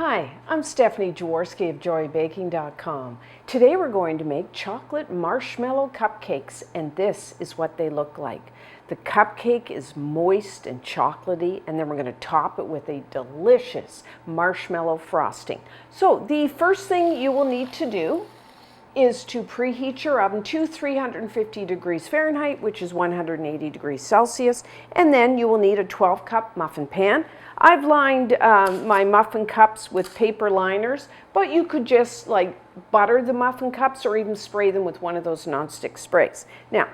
Hi, I'm Stephanie Jaworski of JoyBaking.com. Today we're going to make chocolate marshmallow cupcakes, and this is what they look like. The cupcake is moist and chocolatey, and then we're going to top it with a delicious marshmallow frosting. So the first thing you will need to do is to preheat your oven to 350 degrees Fahrenheit, which is 180 degrees Celsius, and then you will need a 12-cup muffin pan. I've lined my muffin cups with paper liners, but you could just butter the muffin cups or even spray them with one of those nonstick sprays. Now,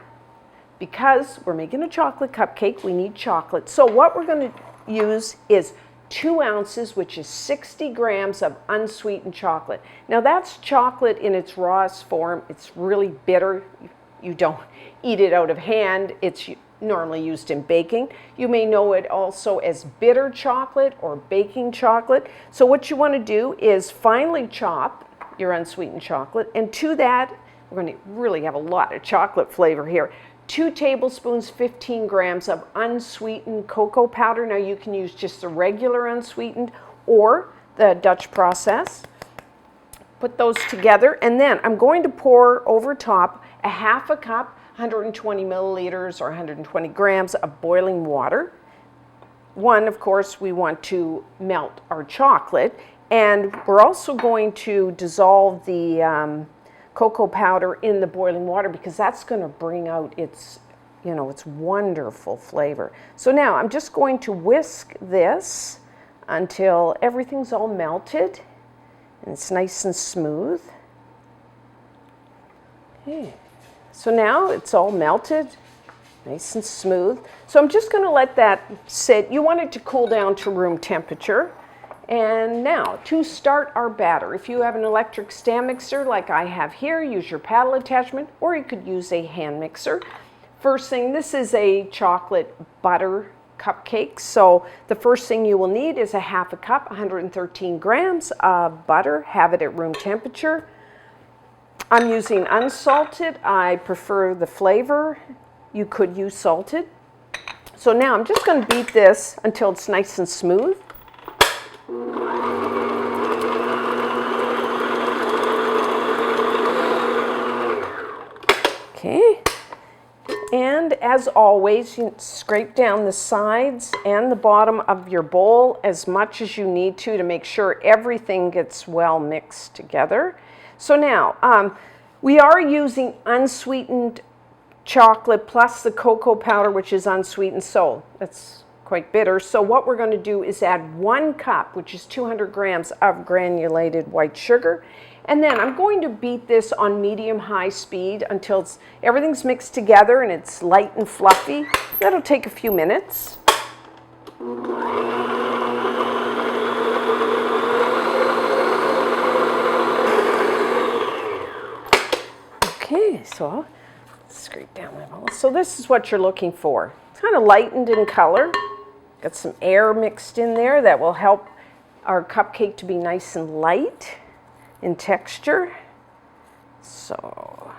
because we're making a chocolate cupcake, we need chocolate. So what we're going to use is 2 ounces, which is 60 grams of unsweetened chocolate. Now that's chocolate in its rawest form. It's really bitter. You don't eat it out of hand. It's normally used in baking. You may know it also as bitter chocolate or baking chocolate. So what you want to do is finely chop your unsweetened chocolate, and to that, we're going to really have a lot of chocolate flavor here. 2 tablespoons, 15 grams of unsweetened cocoa powder. Now you can use just the regular unsweetened or the Dutch process. Put those together, and then I'm going to pour over top a half a cup, 120 milliliters or 120 grams of boiling water. One, of course, we want to melt our chocolate, and we're also going to dissolve the cocoa powder in the boiling water because that's going to bring out its wonderful flavor. So now I'm just going to whisk this until everything's all melted and it's nice and smooth. Okay. So now it's all melted, nice and smooth. So I'm just going to let that sit. You want it to cool down to room temperature. And now, to start our batter, if you have an electric stand mixer like I have here, use your paddle attachment, or you could use a hand mixer. First thing, this is a chocolate butter cupcake, so the first thing you will need is a half a cup, 113 grams of butter. Have it at room temperature. I'm using unsalted. I prefer the flavor. You could use salted. So now I'm just going to beat this until it's nice and smooth. Okay, and as always, you scrape down the sides and the bottom of your bowl as much as you need to make sure everything gets well mixed together. So now, we are using unsweetened chocolate plus the cocoa powder, which is unsweetened, so that's quite bitter. So what we're going to do is add 1 cup, which is 200 grams of granulated white sugar. And then I'm going to beat this on medium-high speed until everything's mixed together and it's light and fluffy. That'll take a few minutes. Okay, so I'll scrape down my bowl. So this is what you're looking for. It's kind of lightened in color. Got some air mixed in there that will help our cupcake to be nice and light in texture. So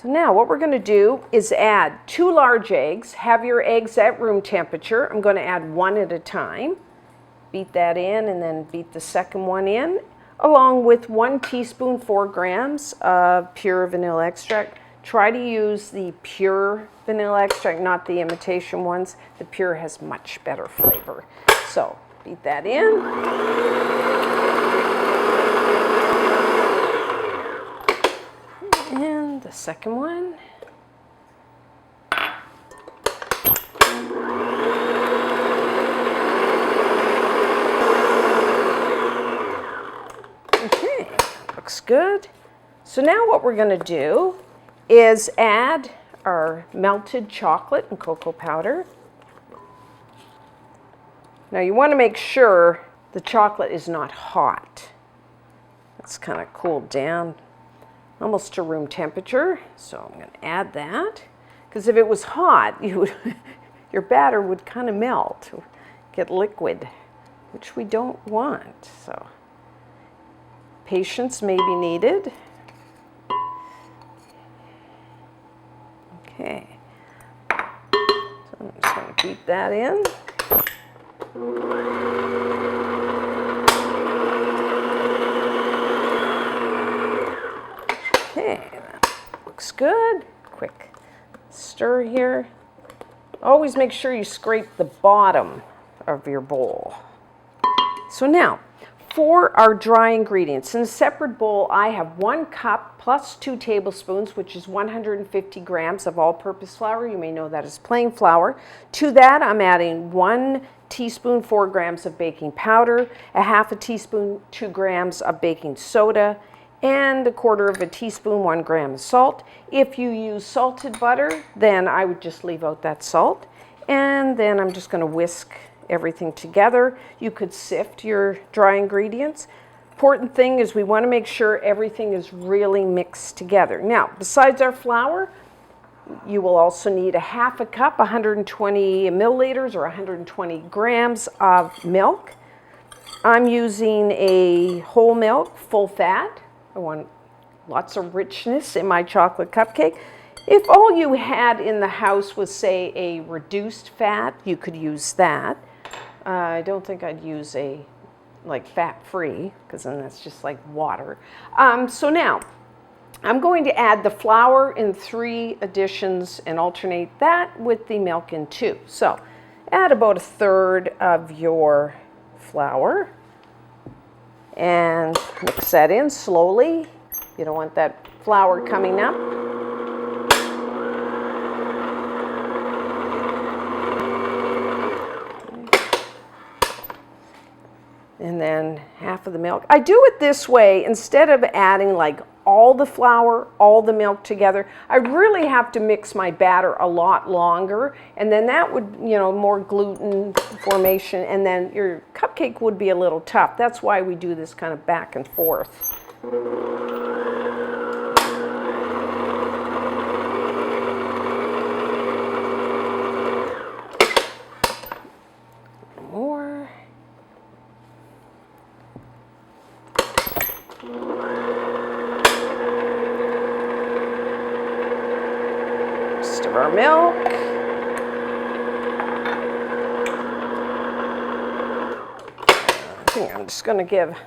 now what we're going to do is add 2 large eggs. Have your eggs at room temperature. I'm going to add 1 at a time. Beat that in and then beat the second one in, along with 1 teaspoon, 4 grams of pure vanilla extract. Try to use the pure vanilla extract, not the imitation ones. The pure has much better flavor. So beat that in. And the second one. Okay, looks good. So now what we're going to do is add our melted chocolate and cocoa powder. Now you want to make sure the chocolate is not hot. It's kind of cooled down almost to room temperature. So I'm going to add that, because if it was hot, your batter would kind of melt, get liquid, which we don't want. So patience may be needed. Okay, so I'm just going to beat that in. Okay, that looks good. Quick stir here. Always make sure you scrape the bottom of your bowl. So now, for our dry ingredients, in a separate bowl, I have 1 cup plus 2 tablespoons, which is 150 grams of all-purpose flour. You may know that as plain flour. To that, I'm adding 1 teaspoon, 4 grams of baking powder, a half a teaspoon, 2 grams of baking soda, and a quarter of a teaspoon, 1 gram of salt. If you use salted butter, then I would just leave out that salt. And then I'm just going to whisk everything together. You could sift your dry ingredients. Important thing is we want to make sure everything is really mixed together. Now, besides our flour, you will also need a half a cup, 120 milliliters or 120 grams of milk. I'm using a whole milk, full fat. I want lots of richness in my chocolate cupcake. If all you had in the house was, say, a reduced fat, you could use that. I don't think I'd use a fat-free, because then that's just like water. So now, I'm going to add the flour in 3 additions and alternate that with the milk in 2. So add about 1/3 of your flour and mix that in slowly. You don't want that flour coming up. And then half of the milk. I do it this way instead of adding like all the flour, all the milk together. I really have to mix my batter a lot longer, and then that would, more gluten formation, and then your cupcake would be a little tough. That's why we do this kind of back and forth. More. Rest of our milk. I think I'm just going to give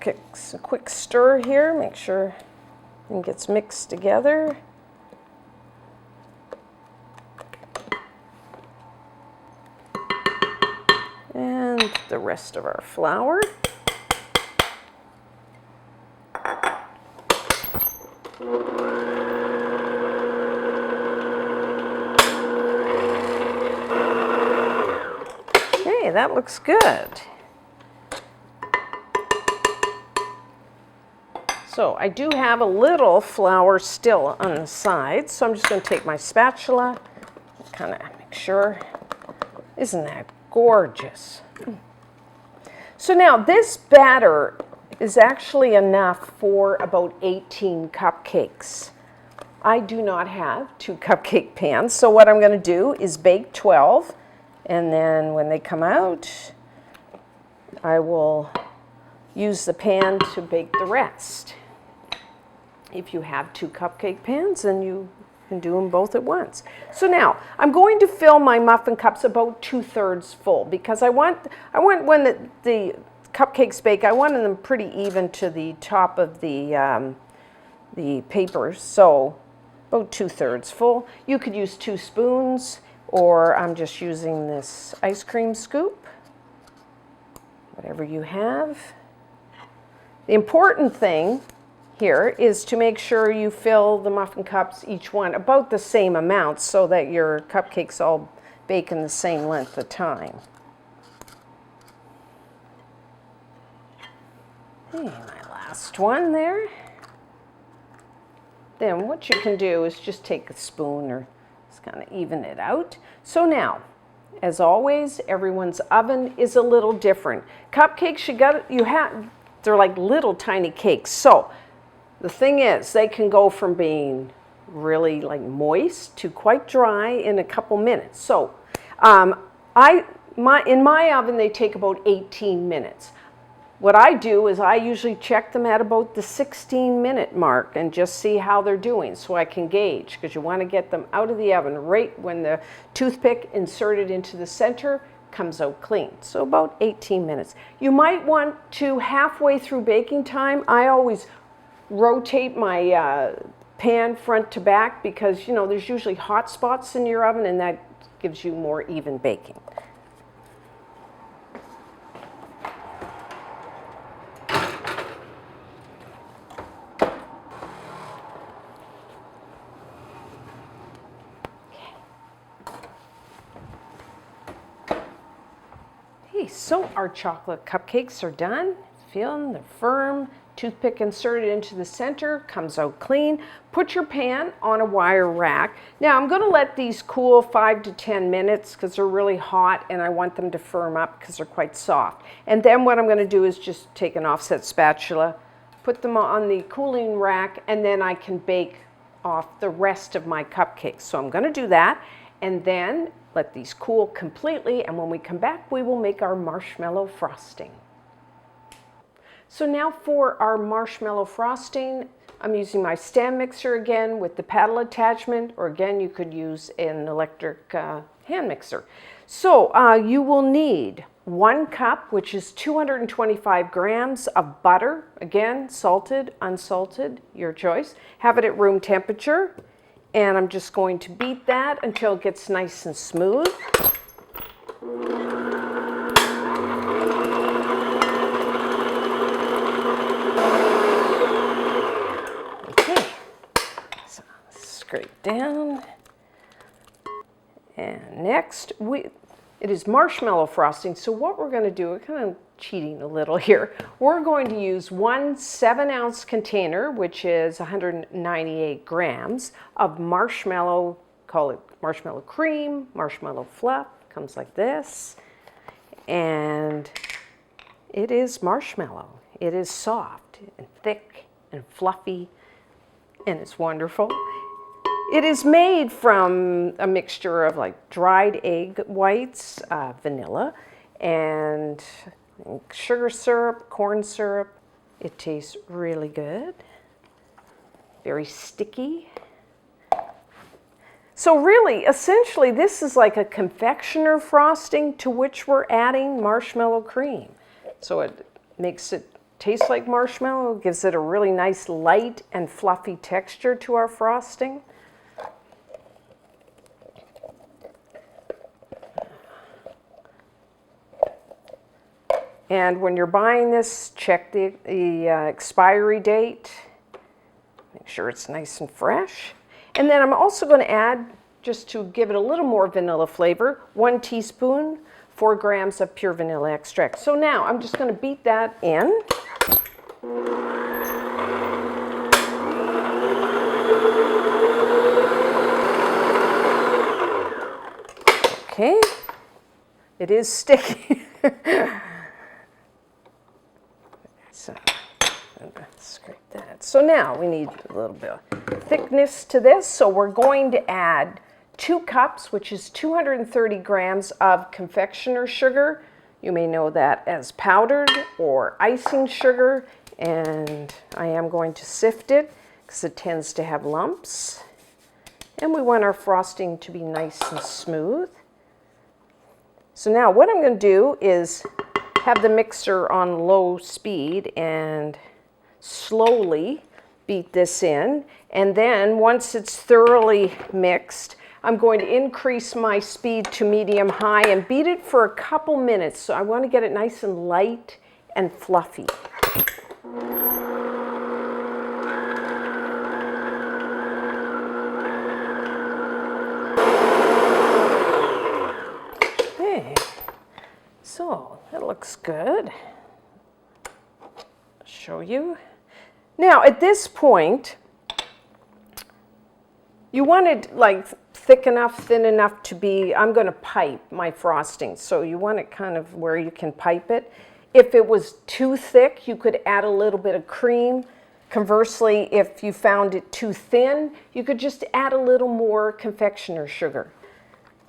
a quick stir here, make sure it gets mixed together. And the rest of our flour. Okay, that looks good. So I do have a little flour still on the side, so I'm just going to take my spatula, kind of make sure. Isn't that gorgeous? So now this batter is actually enough for about 18 cupcakes. I do not have 2 cupcake pans, so what I'm going to do is bake 12, and then when they come out, I will use the pan to bake the rest. If you have 2 cupcake pans, then you can do them both at once. So now, I'm going to fill my muffin cups about 2/3 full, because I want when the cupcakes bake, I want them pretty even to the top of the paper, so about 2/3 full. You could use 2 spoons, or I'm just using this ice cream scoop, whatever you have. The important thing here is to make sure you fill the muffin cups, each one, about the same amount, so that your cupcakes all bake in the same length of time. Okay, my last one there. Then what you can do is just take a spoon or just kind of even it out. So now, as always, everyone's oven is a little different. Cupcakes, they're like little tiny cakes. So the thing is, they can go from being really like moist to quite dry in a couple minutes. So in my oven, they take about 18 minutes. What I do is I usually check them at about the 16-minute mark and just see how they're doing, so I can gauge, because you want to get them out of the oven right when the toothpick inserted into the center comes out clean. So about 18 minutes. You might want to, halfway through baking time, I always rotate my pan front to back because, you know, there's usually hot spots in your oven and that gives you more even baking. Okay, so our chocolate cupcakes are done. Feel them, they're firm. Toothpick inserted into the center, comes out clean. Put your pan on a wire rack. Now I'm going to let these cool 5 to 10 minutes because they're really hot and I want them to firm up because they're quite soft. And then what I'm going to do is just take an offset spatula, put them on the cooling rack, and then I can bake off the rest of my cupcakes. So I'm going to do that and then let these cool completely, and when we come back we will make our marshmallow frosting. So now for our marshmallow frosting, I'm using my stand mixer again with the paddle attachment, or again you could use an electric hand mixer. So you will need 1 cup, which is 225 grams of butter, again salted, unsalted, your choice. Have it at room temperature, and I'm just going to beat that until it gets nice and smooth. Scrape down. And next, it is marshmallow frosting. So what we're going to do, we're kind of cheating a little here. We're going to use 1 7-ounce container, which is 198 grams of marshmallow, call it marshmallow cream, marshmallow fluff, comes like this. And it is marshmallow. It is soft and thick and fluffy, and it's wonderful. It is made from a mixture of like dried egg whites, vanilla, and sugar syrup, corn syrup. It tastes really good, very sticky. So really, essentially, this is like a confectioner frosting to which we're adding marshmallow cream. So it makes it taste like marshmallow, gives it a really nice light and fluffy texture to our frosting. And when you're buying this, check the expiry date. Make sure it's nice and fresh. And then I'm also going to add, just to give it a little more vanilla flavor, 1 teaspoon, 4 grams of pure vanilla extract. So now I'm just going to beat that in. Okay, it is sticky. So, scrape that. So now we need a little bit of thickness to this. So we're going to add 2 cups, which is 230 grams of confectioner sugar. You may know that as powdered or icing sugar. And I am going to sift it because it tends to have lumps. And we want our frosting to be nice and smooth. So now what I'm going to do is have the mixer on low speed and slowly beat this in. And then once it's thoroughly mixed, I'm going to increase my speed to medium-high and beat it for a couple minutes. So I want to get it nice and light and fluffy. Okay, so that looks good. I'll show you. Now at this point, you want it like thick enough, thin enough to be, I'm going to pipe my frosting. So you want it kind of where you can pipe it. If it was too thick, you could add a little bit of cream. Conversely, if you found it too thin, you could just add a little more confectioner sugar.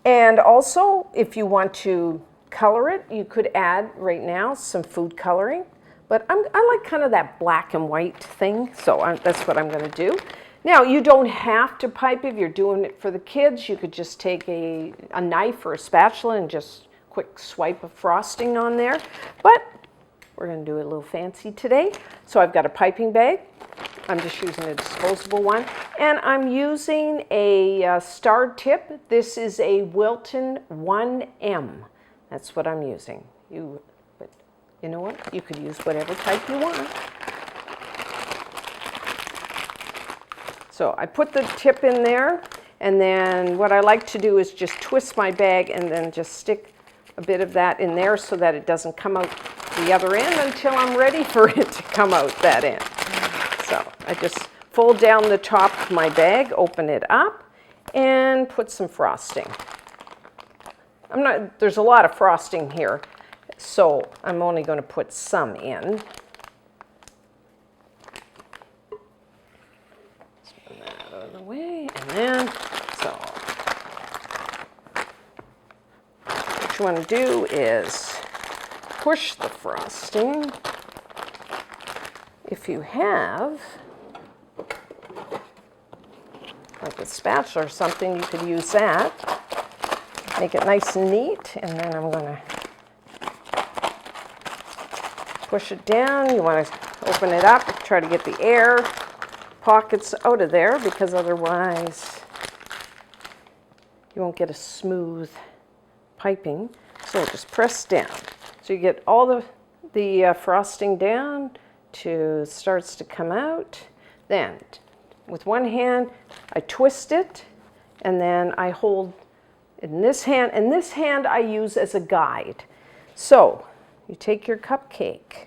And also, if you want to color it, you could add right now some food coloring. But I like kind of that black and white thing, so that's what I'm going to do. Now, you don't have to pipe if you're doing it for the kids. You could just take a knife or a spatula and just quick swipe of frosting on there. But we're going to do it a little fancy today. So I've got a piping bag. I'm just using a disposable one. And I'm using a starred tip. This is a Wilton 1M. That's what I'm using. But you know what? You could use whatever type you want. So I put the tip in there, and then what I like to do is just twist my bag and then just stick a bit of that in there so that it doesn't come out the other end until I'm ready for it to come out that end. So I just fold down the top of my bag, open it up, and put some frosting. There's a lot of frosting here, so I'm only going to put some in. Spin that out of the way, and then, so what you want to do is push the frosting. If you have, like a spatula or something, you could use that. Make it nice and neat, and then I'm going to push it down. You want to open it up, try to get the air pockets out of there, because otherwise you won't get a smooth piping. So just press down. So you get all the frosting down to starts to come out. Then with one hand I twist it, and then I hold in this hand, and this hand I use as a guide. So you take your cupcake,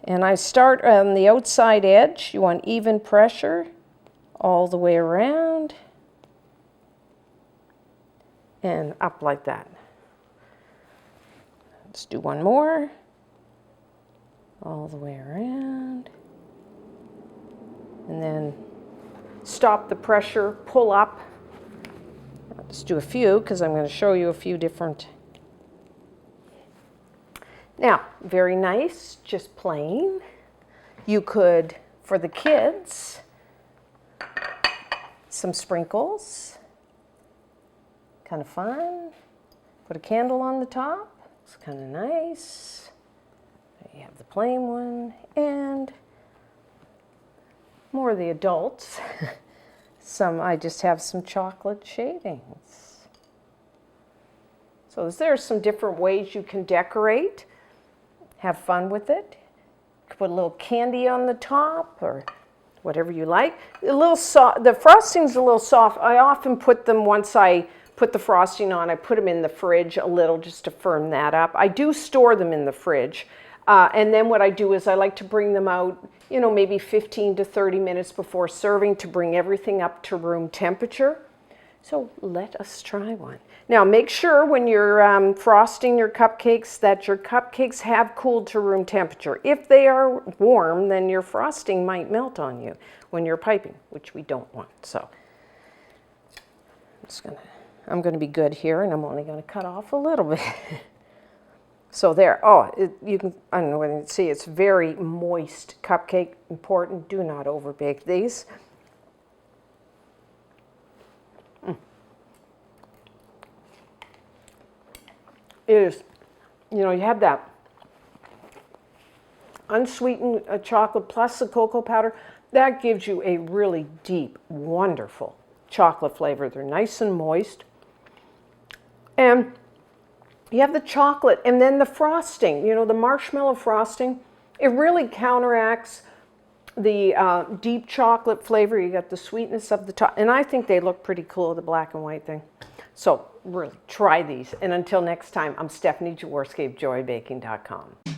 and I start on the outside edge. You want even pressure all the way around and up like that. Let's do one more. All the way around. And then stop the pressure, pull up. Let's do a few, because I'm going to show you a few different. Now, very nice, just plain. You could, for the kids, some sprinkles. Kind of fun. Put a candle on the top. It's kind of nice. You have the plain one, and more of the adults. I just have some chocolate shavings. So there's some different ways you can decorate. Have fun with it. You can put a little candy on the top or whatever you like. The frosting's a little soft. I often put them, once I put the frosting on, I put them in the fridge a little just to firm that up. I do store them in the fridge. And then what I do is I like to bring them out, maybe 15 to 30 minutes before serving to bring everything up to room temperature. So let us try one. Now make sure when you're frosting your cupcakes that your cupcakes have cooled to room temperature. If they are warm, then your frosting might melt on you when you're piping, which we don't want. So I'm going to be good here, and I'm only going to cut off a little bit. So there, you can, I don't know whether you can see, it's very moist cupcake. Important, do not overbake these. It is, you have that unsweetened chocolate plus the cocoa powder. That gives you a really deep, wonderful chocolate flavor. They're nice and moist. And you have the chocolate, and then the frosting, the marshmallow frosting. It really counteracts the deep chocolate flavor. You got the sweetness of the top, and I think they look pretty cool, the black and white thing. So really, try these. And until next time, I'm Stephanie Jaworski of joybaking.com.